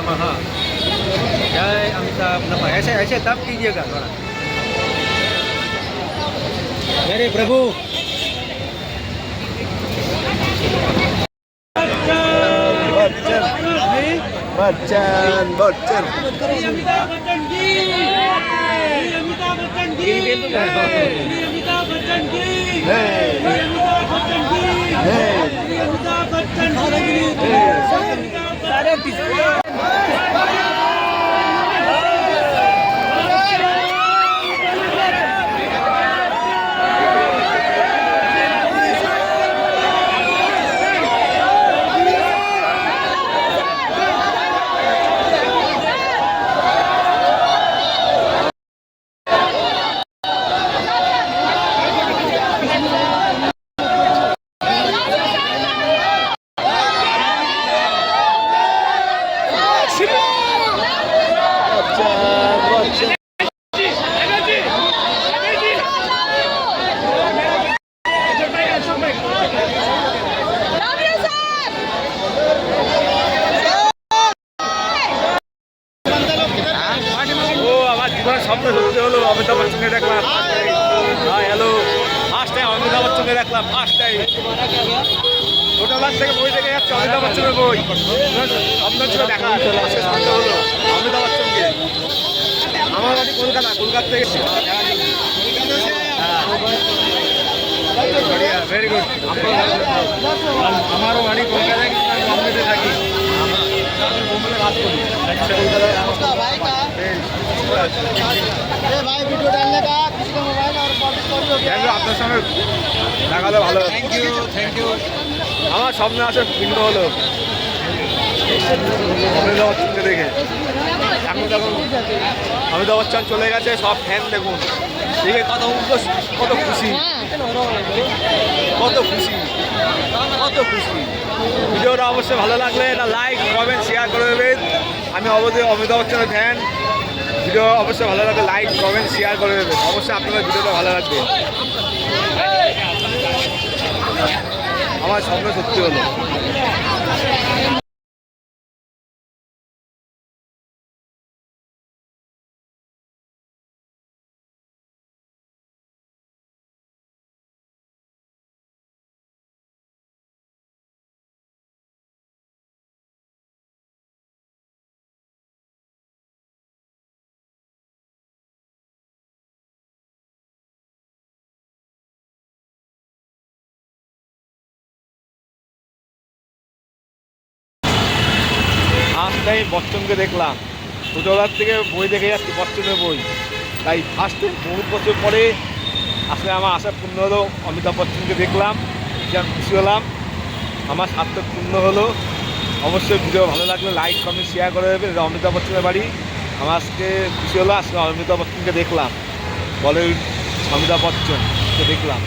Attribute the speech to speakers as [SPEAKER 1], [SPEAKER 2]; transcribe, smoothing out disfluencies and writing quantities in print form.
[SPEAKER 1] नमः। जय अमिताभ नमः। ऐसे ऐसे तब कीजिएगा थोड़ा। मेरे प्रभु
[SPEAKER 2] बच्चन बच्चन
[SPEAKER 3] अमिताभ बच्चन की, अमिताभ बच्चन की, अमिताभ बच्चन की, अमिताभ बच्चन की, अमिताभ बच्चन
[SPEAKER 2] স্বপ্ন সত্যি হলো। অমিতাভ বচ্চনকে দেখলাম hi hello first time Amitabh বচ্চনকে দেখলাম ফার্স্ট টাইম। ছোটবেলার থেকে বই দেখে যাচ্ছে অমিতাভ বচ্চনের বই, স্বপ্ন ছিল দেখা, আজকে স্বপ্ন হলো অমিতাভ বচ্চনকে। আমার বাড়ি কলকাতা, কলকাতা থেকে ভেরি গুড। আমারও বাড়ি কলকাতায়, কিন্তু আমি বম্বেতে থাকি, বম্বেতে কাজ করি। আপনার সঙ্গে দেখালে ভালো।
[SPEAKER 1] Thank you.
[SPEAKER 2] আমার স্বপ্ন আছে ভিন্ন হলো অমিতাভ বচ্চনকে দেখে। এখন দেখুন অমিতাভ বচ্চন চলে গেছে, সব ফ্যান দেখুন দেখে কত কত খুশি, কত খুশি, কত খুশি। ভিডিওটা অবশ্যই ভালো লাগলে এটা লাইক কমেন্ট শেয়ার করে দেবেন। আমি অবশ্যই অমিতাভ বচ্চনের ফ্যান। ভিডিও অবশ্যই ভালো লাগবে, লাইক কমেন্ট শেয়ার করে দেবেন। অবশ্যই আপনাদের ভিডিওটা ভালো লাগবে। আমার স্বপ্ন সত্যি হলো। ফার্স্ট টাইম বচ্চনকে দেখলাম, ছোটোবেলার থেকে বই দেখে যাচ্ছি বচ্চনের বই, তাই ফার্স্ট টাইম বহুত বছর পরে আসলে আমার আশা পূর্ণ হলো। অমিতাভ বচ্চনকে দেখলাম, যা খুশি হলাম, আমার সার্থক পূর্ণ হলো। অবশ্যই ভিডিও ভালো লাগলে লাইক কমেন্ট শেয়ার করে দেবেন। এটা অমিতাভ বচ্চনের বাড়ি। আমার আজকে খুশি হলো, আজকে অমিতাভ বচ্চনকে দেখলাম, বলিউড অমিতাভ বচ্চনকে দেখলাম।